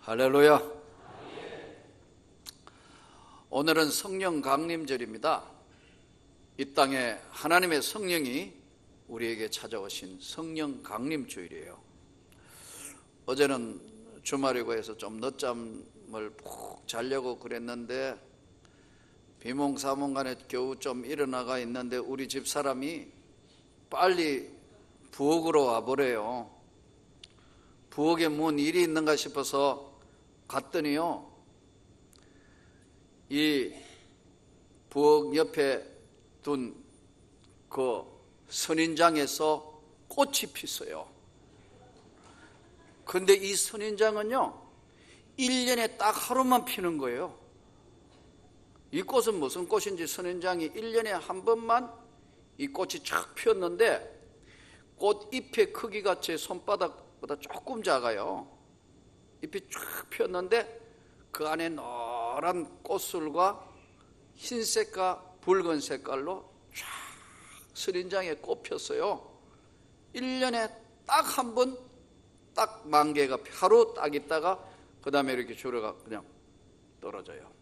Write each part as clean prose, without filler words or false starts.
할렐루야. 오늘은 성령 강림절입니다. 이 땅에 하나님의 성령이 우리에게 찾아오신 성령 강림 주일이에요. 어제는 주말이고 해서 좀 늦잠을 푹 자려고 그랬는데 비몽사몽간에 겨우 좀 일어나가 있는데 우리 집사람이 빨리 부엌으로 와버려요. 부엌에 뭔 일이 있는가 싶어서 갔더니요, 이 부엌 옆에 둔 그 선인장에서 꽃이 피어요. 근데 이 선인장은요 1년에 딱 하루만 피는 거예요. 이 꽃은 무슨 꽃인지 선인장이 1년에 한 번만 이 꽃이 쫙 피었는데 꽃잎의 크기가 제 손바닥보다 조금 작아요. 잎이 쫙 피었는데 그 안에 노란 꽃술과 흰색과 붉은 색깔로 쫙 선인장에 꽃 폈어요. 1년에 딱 한 번 딱 만개가 하루 딱 있다가 그 다음에 이렇게 주로가 그냥 떨어져요.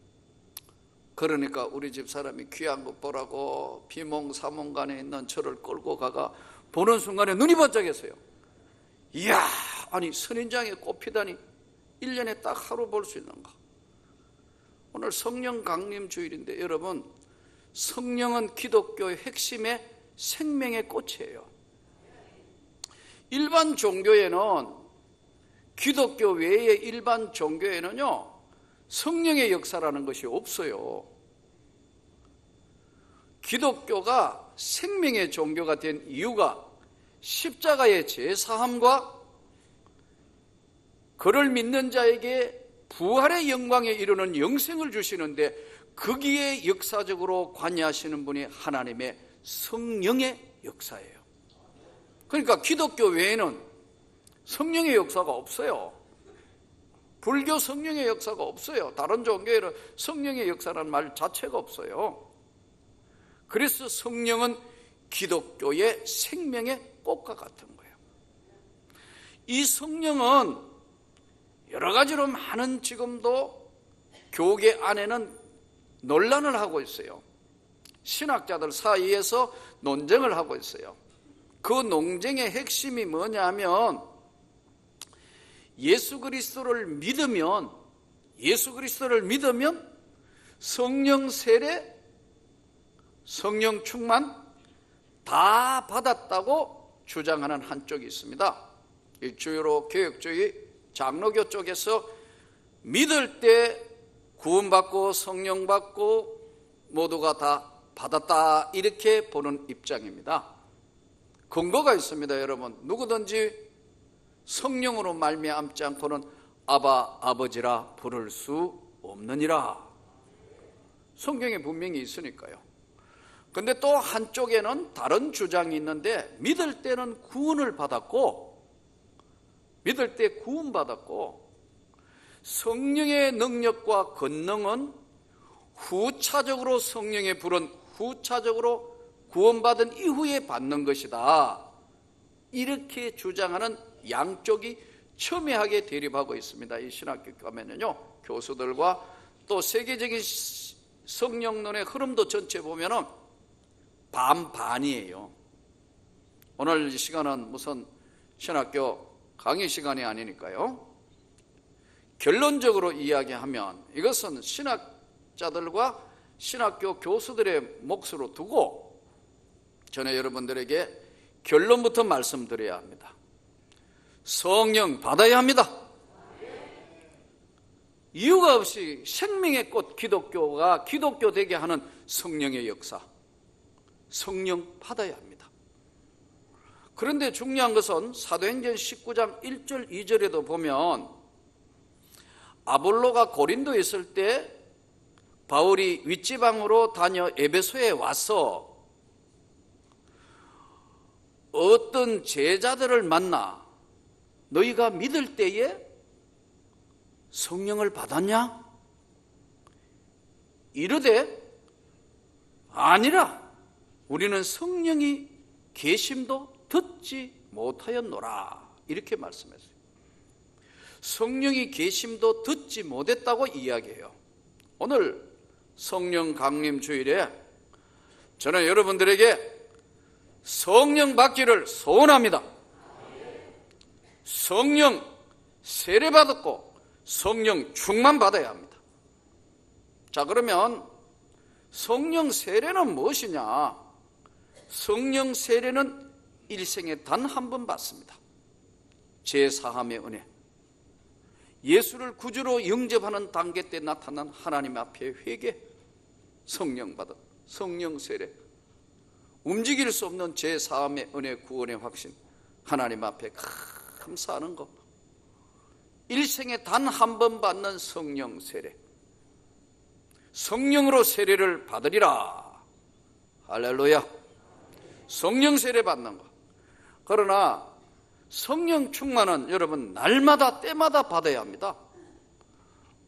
그러니까 우리 집 사람이 귀한 것 보라고 비몽사몽간에 있는 저를 끌고 가가 보는 순간에 눈이 번쩍했어요. 이야, 아니 선인장에 꽃 피다니 1년에 딱 하루 볼 수 있는가. 오늘 성령 강림 주일인데 여러분, 성령은 기독교의 핵심의 생명의 꽃이에요. 일반 종교에는, 기독교 외의 일반 종교에는요 성령의 역사라는 것이 없어요. 기독교가 생명의 종교가 된 이유가 십자가의 제사함과 그를 믿는 자에게 부활의 영광에 이르는 영생을 주시는데 거기에 역사적으로 관여하시는 분이 하나님의 성령의 역사예요. 그러니까 기독교 외에는 성령의 역사가 없어요. 불교 성령의 역사가 없어요. 다른 종교에는 성령의 역사라는 말 자체가 없어요. 그래서 성령은 기독교의 생명의 꽃과 같은 거예요. 이 성령은 여러 가지로 많은 지금도 교계 안에는 논란을 하고 있어요. 신학자들 사이에서 논쟁을 하고 있어요. 그 논쟁의 핵심이 뭐냐면 예수 그리스도를 믿으면 성령 세례, 성령 충만 다 받았다고 주장하는 한쪽이 있습니다. 이 주요 개혁주의 장로교 쪽에서 믿을 때 구원받고 성령 받고 모두가 다 받았다 이렇게 보는 입장입니다. 근거가 있습니다. 여러분, 누구든지 성령으로 말미암지 않고는 아바 아버지라 부를 수 없느니라. 성경에 분명히 있으니까요. 근데 또 한쪽에는 다른 주장이 있는데 믿을 때는 구원을 받았고, 믿을 때 구원받았고 성령의 능력과 권능은 후차적으로 성령의 불은 후차적으로 구원받은 이후에 받는 것이다. 이렇게 주장하는 양쪽이 첨예하게 대립하고 있습니다. 이 신학교 가면은요, 교수들과 또 세계적인 성령론의 흐름도 전체 보면은 반반이에요. 오늘 이 시간은 무슨 신학교 강의 시간이 아니니까요. 결론적으로 이야기하면 이것은 신학자들과 신학교 교수들의 몫으로 두고 전에 여러분들에게 결론부터 말씀드려야 합니다. 성령 받아야 합니다. 이유가 없이 생명의 꽃 기독교가 기독교 되게 하는 성령의 역사, 성령 받아야 합니다. 그런데 중요한 것은 사도행전 19장 1절 2절에도 보면 아볼로가 고린도에 있을 때 바울이 윗지방으로 다녀 에베소에 와서 어떤 제자들을 만나 너희가 믿을 때에 성령을 받았냐? 이르되 아니라 우리는 성령이 계심도 듣지 못하였노라 이렇게 말씀했어요. 성령이 계심도 듣지 못했다고 이야기해요. 오늘 성령 강림 주일에 저는 여러분들에게 성령 받기를 소원합니다. 성령 세례 받았고 성령 충만 받아야 합니다. 자, 그러면 성령 세례는 무엇이냐? 성령 세례는 일생에 단 한 번 받습니다. 제사함의 은혜, 예수를 구주로 영접하는 단계 때 나타난 하나님 앞에 회개, 성령 받은 성령 세례, 움직일 수 없는 제사함의 은혜, 구원의 확신, 하나님 앞에 감사하는 것, 일생에 단 한 번 받는 성령 세례, 성령으로 세례를 받으리라. 할렐루야. 성령 세례 받는 것. 그러나 성령 충만은 여러분 날마다 때마다 받아야 합니다.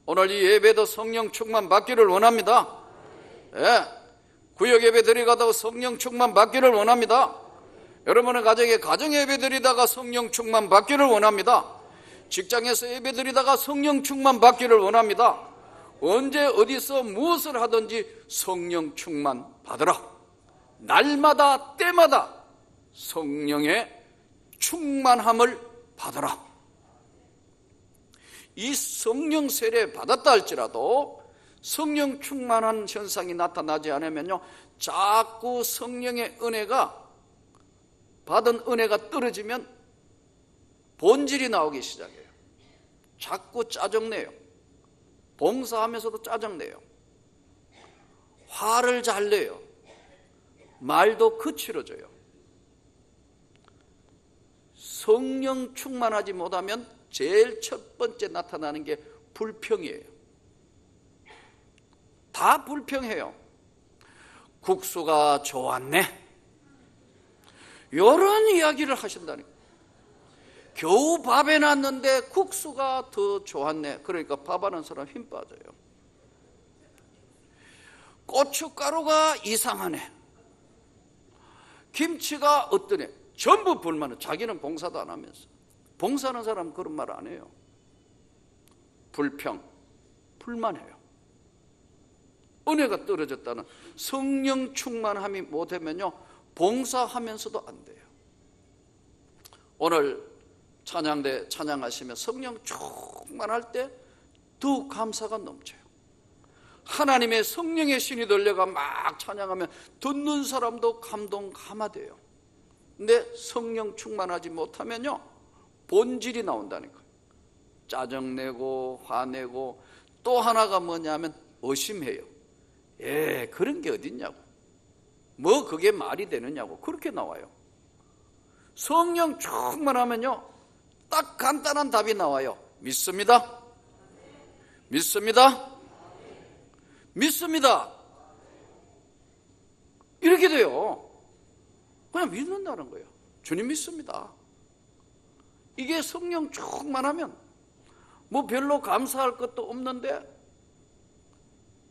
오늘 이 예배도 성령 충만 받기를 원합니다. 예. 구역 예배 드리다가 성령 충만 받기를 원합니다. 여러분의 가정에 가정 예배 드리다가 성령 충만 받기를 원합니다. 직장에서 예배 드리다가 성령 충만 받기를 원합니다. 언제 어디서 무엇을 하든지 성령 충만 받으라. 날마다 때마다 성령의 충만함을 받으라. 이 성령 세례 받았다 할지라도 성령 충만한 현상이 나타나지 않으면요, 자꾸 성령의 은혜가, 받은 은혜가 떨어지면 본질이 나오기 시작해요. 자꾸 짜증내요. 봉사하면서도 짜증내요. 화를 잘 내요. 말도 거칠어져요. 성령 충만하지 못하면 제일 첫 번째 나타나는 게 불평이에요. 다 불평해요. 국수가 좋았네, 이런 이야기를 하신다니까. 겨우 밥 해놨는데 국수가 더 좋았네. 그러니까 밥하는 사람 힘 빠져요. 고춧가루가 이상하네, 김치가 어떠네. 전부 불만은, 자기는 봉사도 안 하면서. 봉사하는 사람은 그런 말 안 해요. 불평, 불만해요. 은혜가 떨어졌다는, 성령 충만함이 못하면요, 봉사하면서도 안 돼요. 오늘 찬양대 찬양하시면 성령 충만할 때 더 감사가 넘쳐요. 하나님의 성령의 신이 들려가 막 찬양하면 듣는 사람도 감동 감화돼요. 근데 성령 충만하지 못하면요, 본질이 나온다니까요. 짜증내고 화내고, 또 하나가 뭐냐면 의심해요. 그런 게 어딨냐고, 뭐 그게 말이 되느냐고, 그렇게 나와요. 성령 충만하면요, 딱 간단한 답이 나와요. 믿습니다. 믿습니다. 믿습니다. 이렇게 돼요. 그냥 믿는다는 거예요. 주님 믿습니다. 이게 성령 충만하면 뭐 별로 감사할 것도 없는데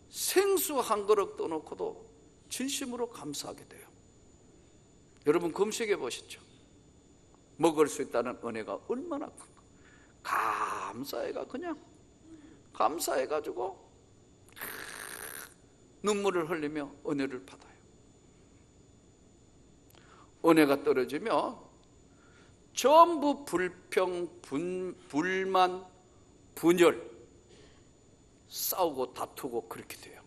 생수 한 그릇 떠놓고도 진심으로 감사하게 돼요. 여러분 검색해 보시죠. 먹을 수 있다는 은혜가 얼마나 큰가. 감사해가 그냥 감사해가지고 눈물을 흘리며 은혜를 받아요. 은혜가 떨어지면 전부 불평, 불만, 분열, 싸우고 다투고 그렇게 돼요.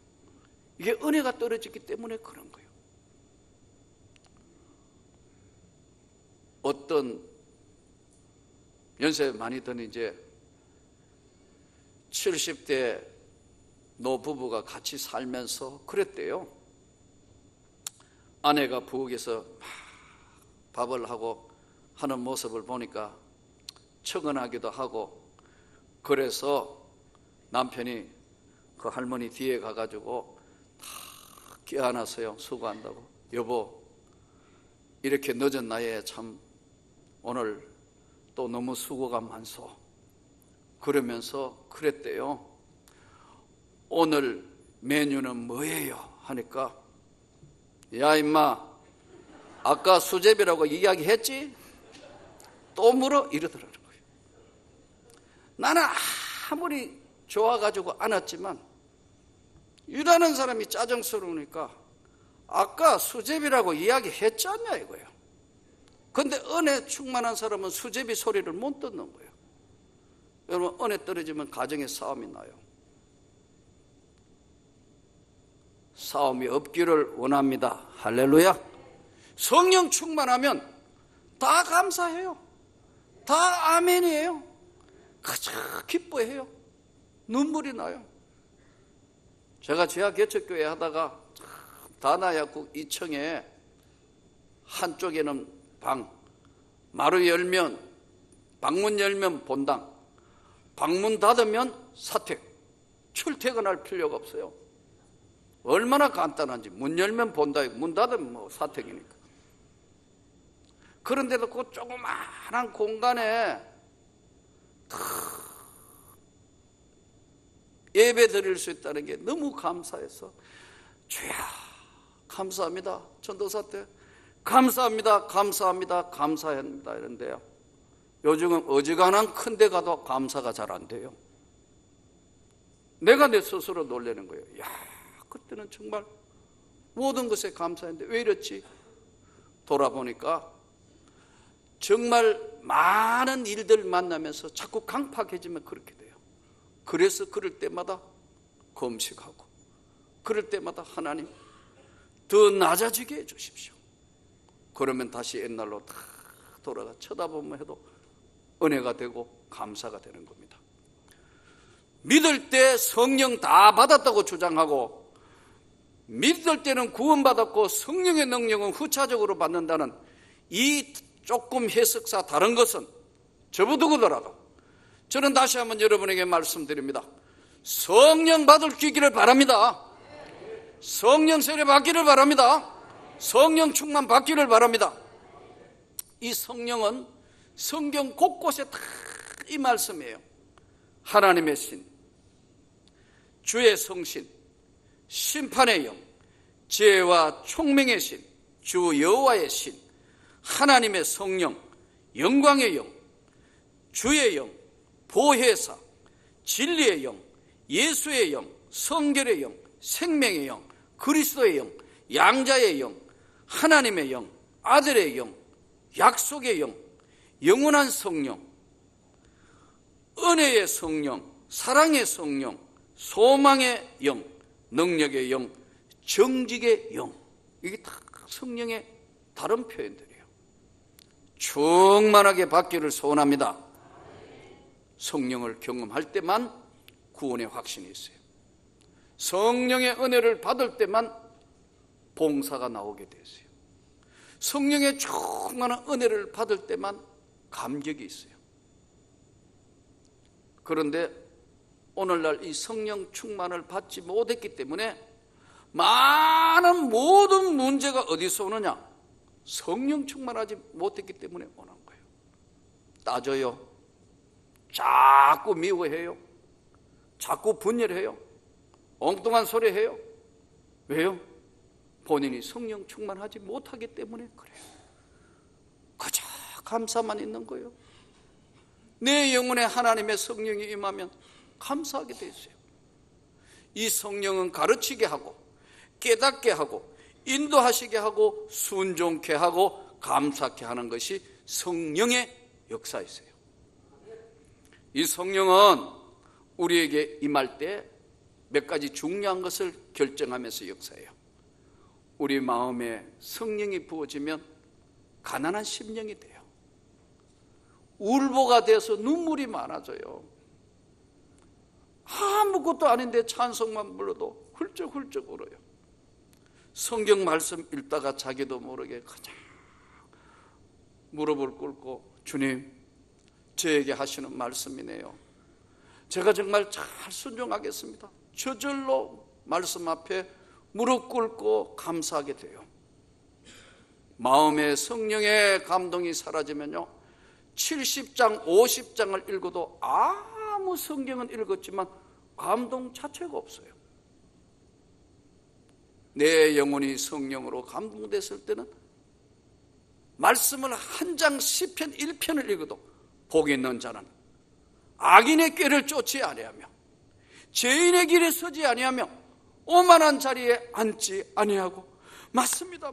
이게 은혜가 떨어지기 때문에 그런 거예요. 어떤 연세 많이 든 이제 70대 노부부가 같이 살면서 그랬대요. 아내가 부엌에서 밥을 하고 하는 모습을 보니까 측은하기도 하고, 그래서 남편이 그 할머니 뒤에 가가지고 다 껴안았어요. 수고한다고. 여보, 이렇게 늦은 나이에 참 오늘 또 너무 수고가 많소. 그러면서 그랬대요. 오늘 메뉴는 뭐예요? 하니까, 야 임마, 아까 수제비라고 이야기했지? 또 물어? 이러더라는 거예요. 나는 아무리 좋아가지고 안았지만 유다는 사람이 짜증스러우니까 아까 수제비라고 이야기했지 않냐 이거예요. 근데 은혜 충만한 사람은 수제비 소리를 못 듣는 거예요. 여러분, 은혜 떨어지면 가정에 싸움이 나요. 싸움이 없기를 원합니다. 할렐루야. 성령 충만하면 다 감사해요. 다 아멘이에요. 그저 기뻐해요. 눈물이 나요. 제가 지하 개척교회 하다가 다나약국 2층에 한쪽에는 방, 마루 열면, 방문 열면 본당, 방문 닫으면 사택, 출퇴근할 필요가 없어요. 얼마나 간단한지. 문 열면 본당이고 문 닫으면 뭐 사택이니까. 그런데도 그 조그마한 공간에 예배 드릴 수 있다는 게 너무 감사해서 주야 감사합니다. 전도사 때 감사합니다. 감사합니다. 감사합니다. 이런데요. 요즘은 어지간한 큰 데 가도 감사가 잘 안 돼요. 내가 내 스스로 놀라는 거예요. 야, 그때는 정말 모든 것에 감사했는데 왜 이랬지? 돌아보니까 정말 많은 일들 만나면서 자꾸 강팍해지면 그렇게 돼요. 그래서 그럴 때마다 금식하고 그럴 때마다 하나님 더 낮아지게 해주십시오. 그러면 다시 옛날로 다 돌아가 쳐다보면 해도 은혜가 되고 감사가 되는 겁니다. 믿을 때 성령 다 받았다고 주장하고 믿을 때는 구원받았고 성령의 능력은 후차적으로 받는다는 이 조금 해석사 다른 것은 저부두고더라도 저는 다시 한번 여러분에게 말씀드립니다. 성령 받을 수 있기를 바랍니다. 성령 세례 받기를 바랍니다. 성령 충만 받기를 바랍니다. 이 성령은 성경 곳곳에 다 이 말씀이에요. 하나님의 신, 주의 성신, 심판의 영, 지혜와 총명의 신, 주 여호와의 신, 하나님의 성령, 영광의 영, 주의 영, 보혜사, 진리의 영, 예수의 영, 성결의 영, 생명의 영, 그리스도의 영, 양자의 영, 하나님의 영, 아들의 영, 약속의 영, 영원한 성령, 은혜의 성령, 사랑의 성령, 소망의 영, 능력의 영, 정직의 영. 이게 다 성령의 다른 표현들이에요. 충만하게 받기를 소원합니다. 성령을 경험할 때만 구원의 확신이 있어요. 성령의 은혜를 받을 때만 봉사가 나오게 되었어요. 성령의 충만한 은혜를 받을 때만 감격이 있어요. 그런데 오늘날 이 성령 충만을 받지 못했기 때문에 많은 모든 문제가 어디서 오느냐? 성령 충만하지 못했기 때문에 오는 거예요. 따져요. 자꾸 미워해요. 자꾸 분열해요. 엉뚱한 소리 해요. 왜요? 본인이 성령 충만하지 못하기 때문에 그래요. 그저 감사만 있는 거예요. 내 영혼에 하나님의 성령이 임하면 감사하게 돼 있어요. 이 성령은 가르치게 하고 깨닫게 하고 인도하시게 하고 순종케 하고 감사케 하는 것이 성령의 역사이세요. 이 성령은 우리에게 임할 때 몇 가지 중요한 것을 결정하면서 역사해요. 우리 마음에 성령이 부어지면 가난한 심령이 돼요. 울보가 돼서 눈물이 많아져요. 아무것도 아닌데 찬송만 불러도 훌쩍훌쩍 울어요. 성경 말씀 읽다가 자기도 모르게 그냥 무릎을 꿇고 주님, 저에게 하시는 말씀이네요. 제가 정말 잘 순종하겠습니다. 저절로 말씀 앞에 무릎 꿇고 감사하게 돼요. 마음에 성령의 감동이 사라지면요, 70장, 50장을 읽어도 아무 성경은 읽었지만 감동 자체가 없어요. 내 영혼이 성령으로 감동됐을 때는 말씀을 한 장 시편 1편을 읽어도 복 있는 자는 악인의 꾀를 쫓지 아니하며 죄인의 길에 서지 아니하며 오만한 자리에 앉지 아니하고. 맞습니다.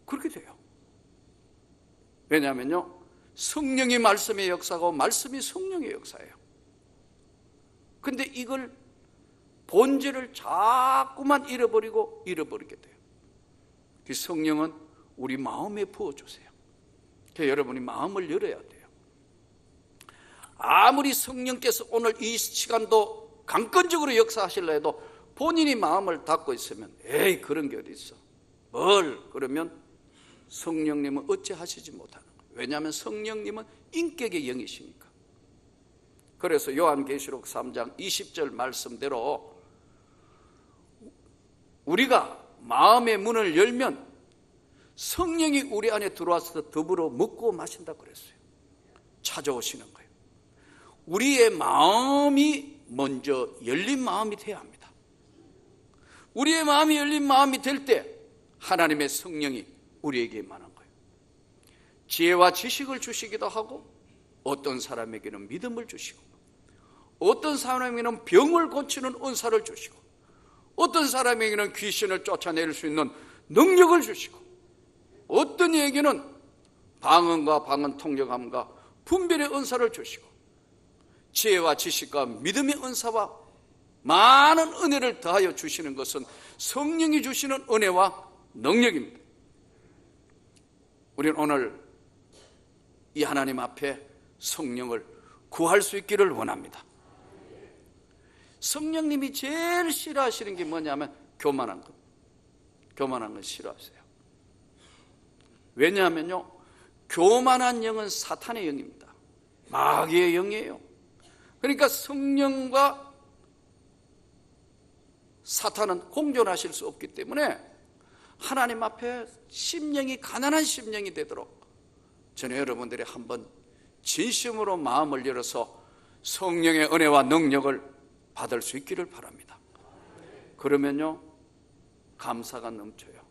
그렇게 돼요. 왜냐하면요, 성령이 말씀의 역사고 말씀이 성령의 역사예요. 근데 이걸 본질을 자꾸만 잃어버리게 돼요. 그 성령은 우리 마음에 부어주세요. 여러분이 마음을 열어야 돼요. 아무리 성령께서 오늘 이 시간도 강권적으로 역사하실라 해도 본인이 마음을 닫고 있으면 에이 그런 게 어디 있어. 그러면 성령님은 어찌 하시지 못하는 거예요. 왜냐하면 성령님은 인격의 영이시니까. 그래서 요한계시록 3장 20절 말씀대로 우리가 마음의 문을 열면 성령이 우리 안에 들어와서 더불어 먹고 마신다고 그랬어요. 찾아오시는 거예요. 우리의 마음이 먼저 열린 마음이 돼야 합니다. 우리의 마음이 열린 마음이 될 때 하나님의 성령이 우리에게 임하는 거예요. 지혜와 지식을 주시기도 하고, 어떤 사람에게는 믿음을 주시고, 어떤 사람에게는 병을 고치는 은사를 주시고, 어떤 사람에게는 귀신을 쫓아낼 수 있는 능력을 주시고, 어떤 이에게는 방언과 방언 통역함과 분별의 은사를 주시고, 지혜와 지식과 믿음의 은사와 많은 은혜를 더하여 주시는 것은 성령이 주시는 은혜와 능력입니다. 우리는 오늘 이 하나님 앞에 성령을 구할 수 있기를 원합니다. 성령님이 제일 싫어하시는 게 뭐냐면 교만한 것. 교만한 건 싫어하세요. 왜냐하면요, 교만한 영은 사탄의 영입니다. 마귀의 영이에요. 그러니까 성령과 사탄은 공존하실 수 없기 때문에 하나님 앞에 심령이 가난한 심령이 되도록 저는 여러분들이 한번 진심으로 마음을 열어서 성령의 은혜와 능력을 받을 수 있기를 바랍니다. 그러면요, 감사가 넘쳐요.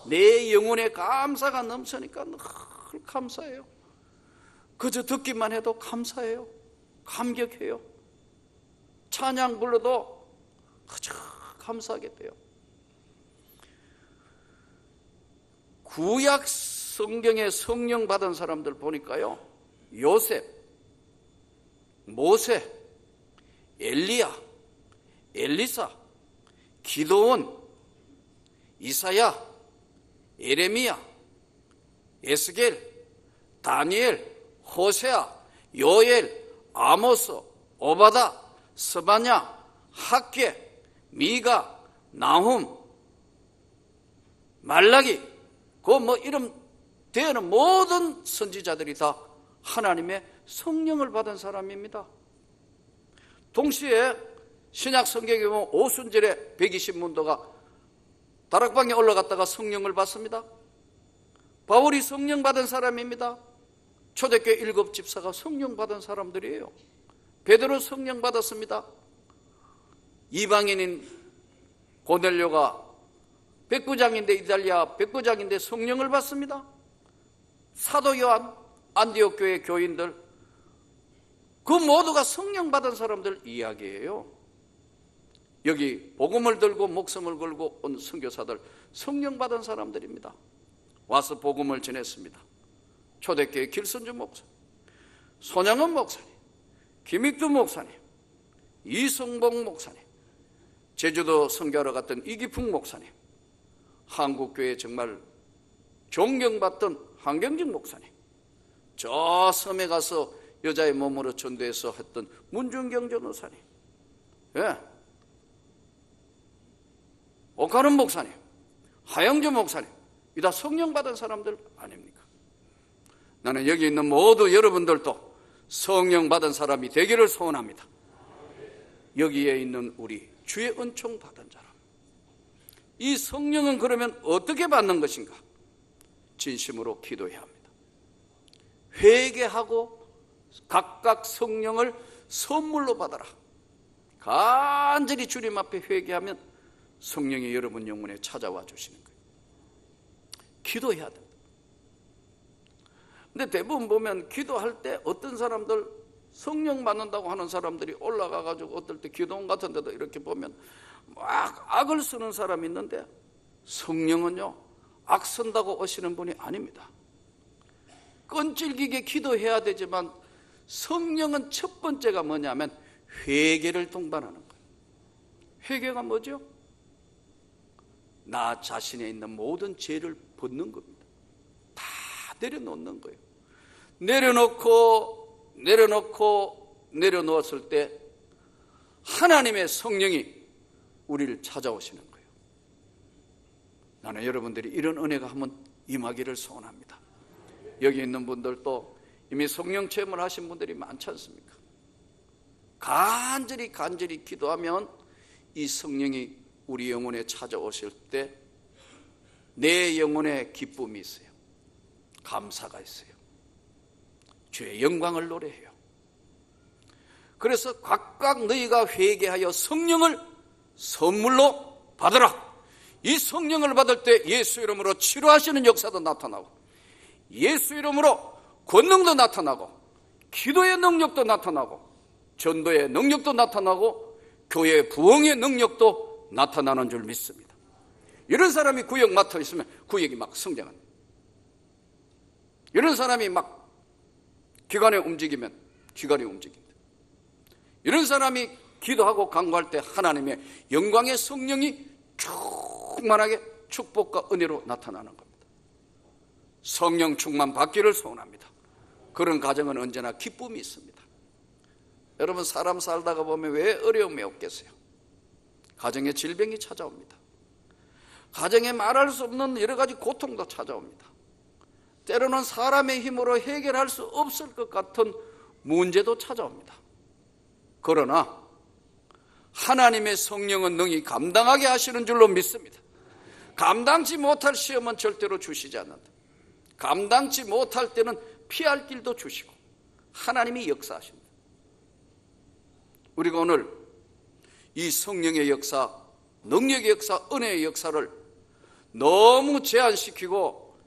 내 영혼에 감사가 넘치니까 늘 감사해요. 그저 듣기만 해도 감사해요. 감격해요. 찬양 불러도 그저 감사하게 돼요. 구약 성경에 성령 받은 사람들 보니까요, 요셉, 모세, 엘리야, 엘리사, 기도원, 이사야, 예레미야, 에스겔, 다니엘, 호세아, 요엘, 아모스, 오바다, 스바냐, 학개, 미가, 나훔, 말라기, 그 이름 되는 모든 선지자들이 다 하나님의 성령을 받은 사람입니다. 동시에 신약 성경에 보면 오순절에 120문도가 다락방에 올라갔다가 성령을 받습니다. 바울이 성령 받은 사람입니다. 초대교회 7집사가 성령 받은 사람들이에요. 베드로 성령 받았습니다. 이방인인 고넬료가 백부장인데, 이달리아 백부장인데 성령을 받습니다. 사도 요한, 안디옥 교회 교인들, 그 모두가 성령 받은 사람들 이야기예요. 여기 복음을 들고 목숨을 걸고 온 선교사들 성령 받은 사람들입니다. 와서 복음을 전했습니다. 초대교회 길선주 목사, 손양원 목사님, 김익두 목사님, 이성봉 목사님, 제주도 선교하러 갔던 이기풍 목사님, 한국교회 정말 존경받던 한경직 목사님, 저 섬에 가서 여자의 몸으로 전도해서 했던 문준경 전도사님, 오카른 목사님, 하영주 목사님, 이 다 성령 받은 사람들 아닙니까? 나는 여기 있는 모두 여러분들도 성령 받은 사람이 되기를 소원합니다. 여기에 있는 우리 주의 은총 받은 사람, 이 성령은 그러면 어떻게 받는 것인가? 진심으로 기도해야 합니다. 회개하고 각각 성령을 선물로 받아라. 간절히 주님 앞에 회개하면 성령이 여러분 영혼에 찾아와 주시는 거예요. 기도해야 됩니다. 근데 대부분 보면 기도할 때 어떤 사람들 성령 받는다고 하는 사람들이 올라가가지고 어떨 때 기도원 같은 데도 이렇게 보면 막 악을 쓰는 사람이 있는데, 성령은요 악 쓴다고 오시는 분이 아닙니다. 끈질기게 기도해야 되지만 성령은 첫 번째가 뭐냐면 회개를 동반하는 거예요. 회개가 뭐죠? 나 자신에 있는 모든 죄를 벗는 겁니다. 다 내려놓는 거예요. 내려놓았을 때 하나님의 성령이 우리를 찾아오시는 거예요. 나는 여러분들이 이런 은혜가 한번 임하기를 소원합니다. 여기 있는 분들도 이미 성령 체험을 하신 분들이 많지 않습니까? 간절히 기도하면 이 성령이 우리 영혼에 찾아오실 때 내 영혼에 기쁨이 있어요. 감사가 있어요. 주의 영광을 노래해요. 그래서 각각 너희가 회개하여 성령을 선물로 받으라. 이 성령을 받을 때 예수 이름으로 치료하시는 역사도 나타나고, 예수 이름으로 권능도 나타나고, 기도의 능력도 나타나고, 전도의 능력도 나타나고, 교회의 부흥의 능력도 나타나는 줄 믿습니다. 이런 사람이 구역 맡아 있으면 구역이 막 성장합니다. 이런 사람이 막 기관에 움직이면 기관이 움직입니다. 이런 사람이 기도하고 간구할 때 하나님의 영광의 성령이 충만하게 축복과 은혜로 나타나는 겁니다. 성령 충만 받기를 소원합니다. 그런 가정은 언제나 기쁨이 있습니다. 여러분, 사람 살다가 보면 왜 어려움이 없겠어요? 가정에 질병이 찾아옵니다. 가정에 말할 수 없는 여러 가지 고통도 찾아옵니다. 때로는 사람의 힘으로 해결할 수 없을 것 같은 문제도 찾아옵니다. 그러나 하나님의 성령은 능히 감당하게 하시는 줄로 믿습니다. 감당치 못할 시험은 절대로 주시지 않는다. 감당치 못할 때는 피할 길도 주시고 하나님이 역사하십니다. 우리가 오늘 이 성령의 역사, 능력의 역사, 은혜의 역사를 너무 제한시키고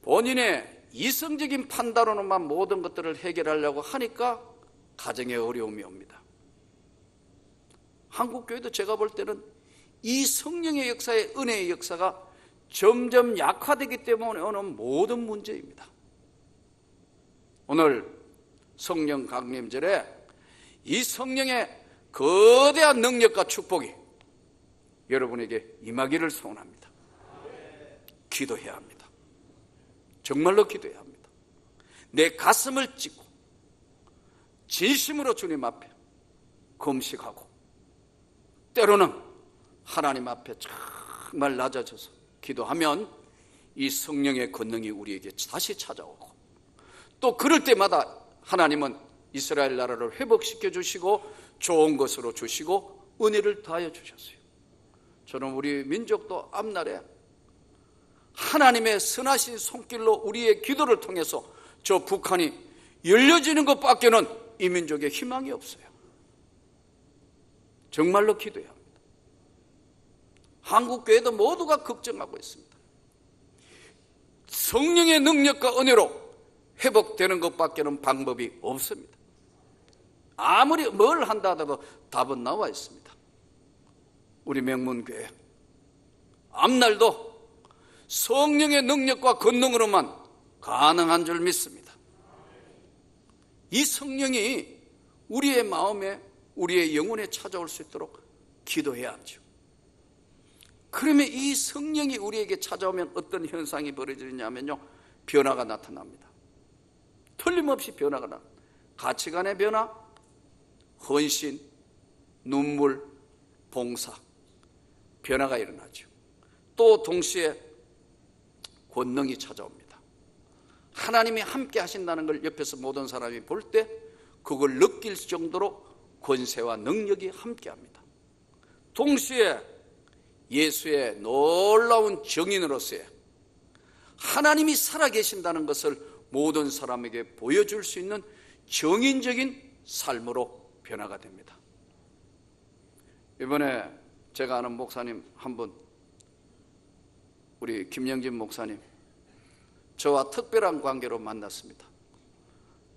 본인의 이성적인 판단으로만 모든 것들을 해결하려고 하니까 가정에 어려움이 옵니다. 한국교회도 제가 볼 때는 이 성령의 역사의 은혜의 역사가 점점 약화되기 때문에 오는 모든 문제입니다. 오늘 성령 강림절에 이 성령의 거대한 능력과 축복이 여러분에게 임하기를 소원합니다. 기도해야 합니다. 정말로 기도해야 합니다. 내 가슴을 찢고 진심으로 주님 앞에 금식하고, 때로는 하나님 앞에 정말 낮아져서 기도하면 이 성령의 권능이 우리에게 다시 찾아오고, 또 그럴 때마다 하나님은 이스라엘 나라를 회복시켜 주시고 좋은 것으로 주시고 은혜를 더하여 주셨어요. 저는 우리 민족도 앞날에 하나님의 선하신 손길로 우리의 기도를 통해서 저 북한이 열려지는 것밖에는 이 민족에 희망이 없어요. 정말로 기도해야 합니다. 한국교회도 모두가 걱정하고 있습니다. 성령의 능력과 은혜로 회복되는 것밖에는 방법이 없습니다. 아무리 뭘 한다 하더라도 답은 나와 있습니다. 우리 명문교회 앞날도 성령의 능력과 권능으로만 가능한 줄 믿습니다. 이 성령이 우리의 마음에, 우리의 영혼에 찾아올 수 있도록 기도해야 하죠. 그러면 이 성령이 우리에게 찾아오면 어떤 현상이 벌어지냐면요, 변화가 나타납니다. 틀림없이 변화가 나타납니다. 가치관의 변화, 헌신, 눈물, 봉사, 변화가 일어나죠. 또 동시에 권능이 찾아옵니다. 하나님이 함께 하신다는 걸 옆에서 모든 사람이 볼 때 그걸 느낄 정도로 권세와 능력이 함께합니다. 동시에 예수의 놀라운 증인으로서의 하나님이 살아계신다는 것을 모든 사람에게 보여줄 수 있는 정인적인 삶으로 변화가 됩니다. 이번에 제가 아는 목사님 한 분, 우리 김영진 목사님, 저와 특별한 관계로 만났습니다.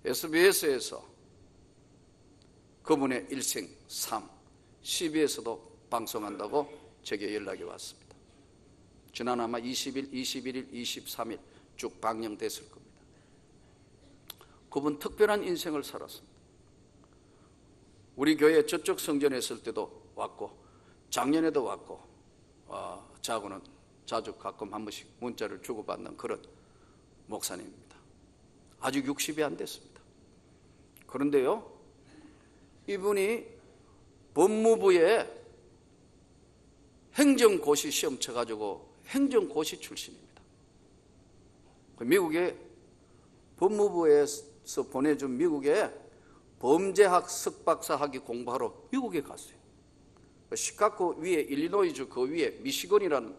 SBS에서 그분의 일생, 삶, CBS도 방송한다고 제게 연락이 왔습니다. 지난 아마 20일, 21일, 23일 쭉 방영됐을 겁니다. 그분 특별한 인생을 살았습니다. 우리 교회 저쪽 성전에 있을 때도 왔고 작년에도 왔고 저하고는 자주 가끔 한 번씩 문자를 주고받는 그런 목사님입니다. 아직 60이 안 됐습니다. 그런데요, 이분이 법무부에 행정고시 시험 쳐가지고 행정고시 출신입니다. 미국에 법무부에서 보내준 미국에 범죄학 석박사 학위 공부하러 미국에 갔어요. 시카고 위에 일리노이주 그 위에 미시건이라는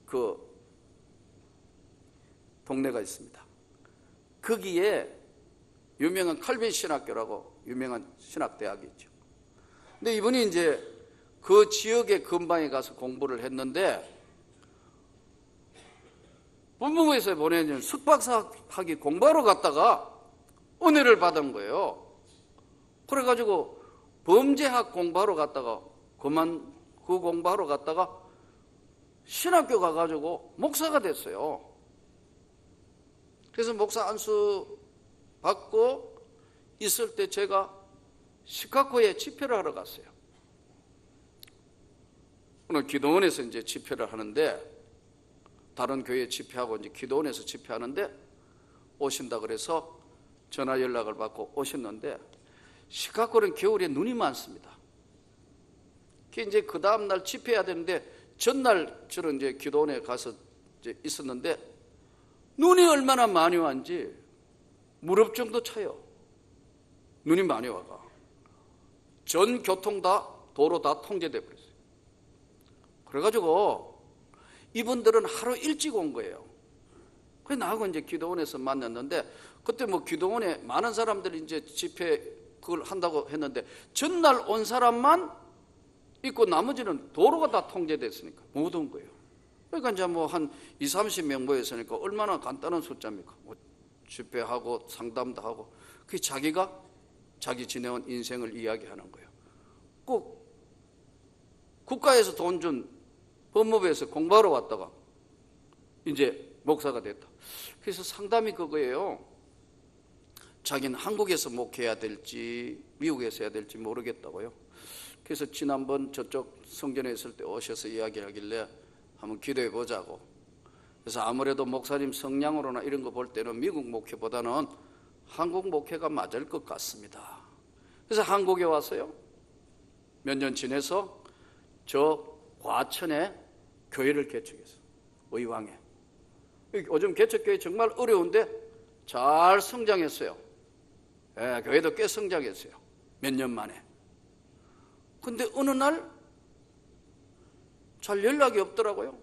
그 동네가 있습니다. 거기에 유명한 칼빈 신학교라고 유명한 신학대학이 있죠. 근데 이분이 이제 그 지역의 근방에 가서 공부를 했는데 법무부에서 보내준 석박사 학위 공부하러 갔다가 은혜를 받은 거예요. 그래가지고 범죄학 공부하러 갔다가 그 공부하러 갔다가 신학교 가가지고 목사가 됐어요. 그래서 목사 안수 받고 있을 때 제가 시카고에 집회를 하러 갔어요. 오늘 기도원에서 이제 집회를 하는데 다른 교회 집회하고 이제 기도원에서 집회하는데 오신다 그래서 전화 연락을 받고 오셨는데 시카고는 겨울에 눈이 많습니다. 이제 그 다음 날 집회해야 되는데 전날 저는 이제 기도원에 가서 이제 있었는데 눈이 얼마나 많이 왔는지 무릎 정도 차요. 눈이 많이 와가. 전 교통 다 도로 다 통제돼 버렸어요. 그래가지고 이분들은 하루 일찍 온 거예요. 그래서 나하고 이제 기도원에서 만났는데 그때 뭐 기도원에 많은 사람들이 이제 집회 그걸 한다고 했는데 전날 온 사람만 있고 나머지는 도로가 다 통제됐으니까 못 온 거예요. 그러니까 이제 뭐 한 20-30명 모였으니까 얼마나 간단한 숫자입니까? 뭐 집회하고 상담도 하고 그게 자기가 자기 지내온 인생을 이야기하는 거예요. 꼭 국가에서 돈 준 법무부에서 공부하러 왔다가 이제 목사가 됐다. 그래서 상담이 그거예요. 자기는 한국에서 목회해야 될지 미국에서 해야 될지 모르겠다고요. 그래서 지난번 저쪽 성전에 있을 때 오셔서 이야기하길래 한번 기도해 보자고. 그래서 아무래도 목사님 성량으로나 이런 거 볼 때는 미국 목회보다는 한국 목회가 맞을 것 같습니다. 그래서 한국에 왔어요. 몇 년 지내서 저 과천에 교회를 개척했어요. 의왕에. 요즘 개척교회 정말 어려운데 잘 성장했어요. 예, 교회도 꽤 성장했어요. 몇 년 만에. 근데 어느 날 잘 연락이 없더라고요.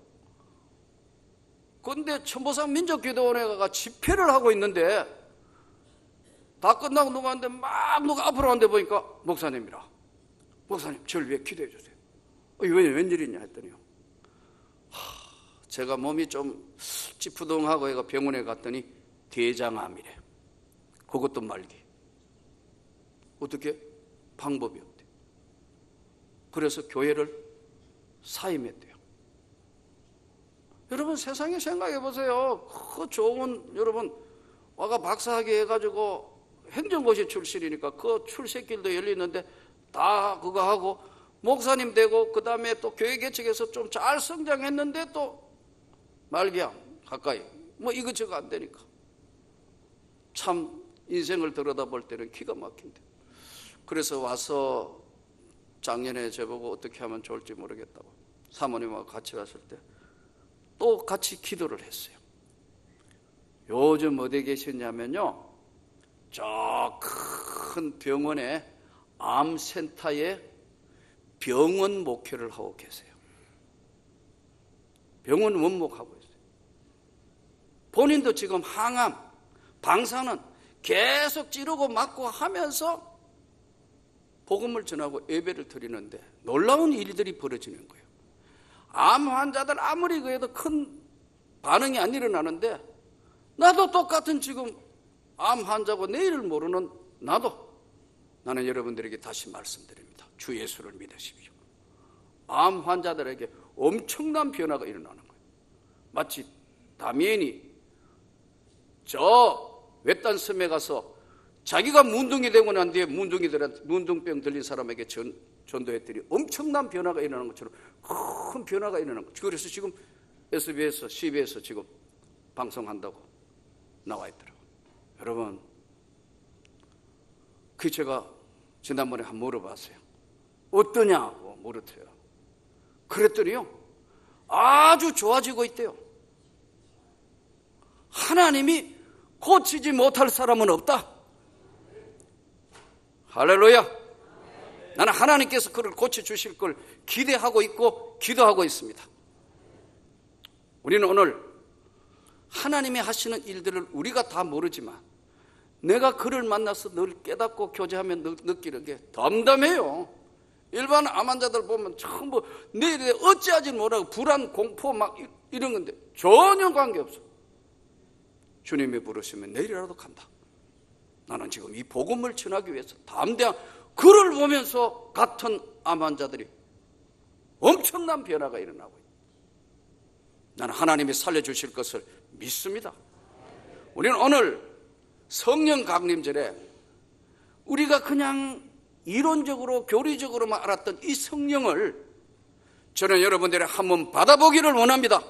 근데 천보상 민족기도원에 가서 집회를 하고 있는데 다 끝나고 누가 왔는데 막 누가 앞으로 왔는데 보니까 목사님이라. 목사님 저를 위해 기도해 주세요. 웬일이냐 했더니요. 제가 몸이 좀 찌푸둥하고 해가 병원에 갔더니 대장암이래. 그것도 말기. 어떻게? 방법이 없대. 그래서 교회를 사임했대요. 여러분 세상에 생각해 보세요. 그 좋은 여러분 와가 박사학위 해가지고 행정고시 출신이니까 그 출세길도 열리는데 다 그거 하고 목사님 되고 그 다음에 또 교회 개척해서 좀 잘 성장했는데 또 말기암 가까이 뭐 이것저것 안 되니까 참 인생을 들여다볼 때는 기가 막힌데. 그래서 와서 작년에 저보고 어떻게 하면 좋을지 모르겠다고 사모님하고 같이 왔을 때 또 같이 기도를 했어요. 요즘 어디 계셨냐면요, 저 큰 병원에 암센터에 병원 목회를 하고 계세요. 병원 원목하고 있어요. 본인도 지금 항암, 방사능 계속 찌르고 맞고 하면서 복음을 전하고 예배를 드리는데 놀라운 일들이 벌어지는 거예요. 암 환자들 아무리 그래도 큰 반응이 안 일어나는데 나도 똑같은 지금 암 환자고 내일을 모르는 나도 나는 여러분들에게 다시 말씀드립니다. 주 예수를 믿으십시오. 암 환자들에게 엄청난 변화가 일어나는 거예요. 마치 다미엘이 저 외딴 섬에 가서 자기가 문둥이 되고 난 뒤에 문둥병 들린 사람에게 전도했더니 엄청난 변화가 일어나는 것처럼 큰 변화가 일어나는 거죠. 그래서 지금 SBS, CBS 지금 방송한다고 나와 있더라고요. 여러분, 그 제가 지난번에 한번 물어봤어요. 어떠냐고 물었어요. 그랬더니요, 아주 좋아지고 있대요. 하나님이 고치지 못할 사람은 없다. 할렐루야. 나는 하나님께서 그를 고쳐주실 걸 기대하고 있고 기도하고 있습니다. 우리는 오늘 하나님이 하시는 일들을 우리가 다 모르지만 내가 그를 만나서 늘 깨닫고 교제하면 느끼는 게 덤덤해요. 일반 암 환자들 보면 전부 내일에 어찌하지 못하고 불안, 공포 막 이런 건데 전혀 관계없어. 주님이 부르시면 내일이라도 간다. 나는 지금 이 복음을 전하기 위해서 담대한 그를 보면서 같은 암 환자들이 엄청난 변화가 일어나고 있다. 나는 하나님이 살려주실 것을 믿습니다. 우리는 오늘 성령 강림절에 우리가 그냥 이론적으로 교리적으로만 알았던 이 성령을 저는 여러분들이 한번 받아보기를 원합니다.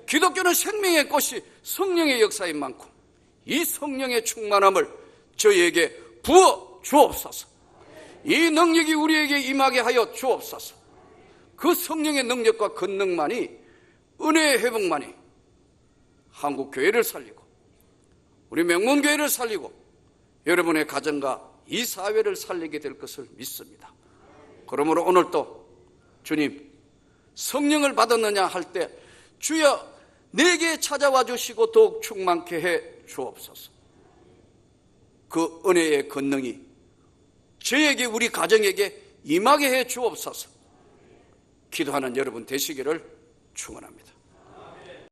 기독교는 생명의 꽃이 성령의 역사인 만큼 이 성령의 충만함을 저희에게 부어 주옵소서. 이 능력이 우리에게 임하게 하여 주옵소서. 그 성령의 능력과 권능만이, 은혜의 회복만이 한국교회를 살리고 우리 명문교회를 살리고 여러분의 가정과 이 사회를 살리게 될 것을 믿습니다. 그러므로 오늘도 주님, 성령을 받았느냐 할 때 주여 내게 찾아와 주시고 더욱 충만케 해 주옵소서. 그 은혜의 권능이 저에게, 우리 가정에게 임하게 해 주옵소서. 기도하는 여러분 되시기를 축원합니다.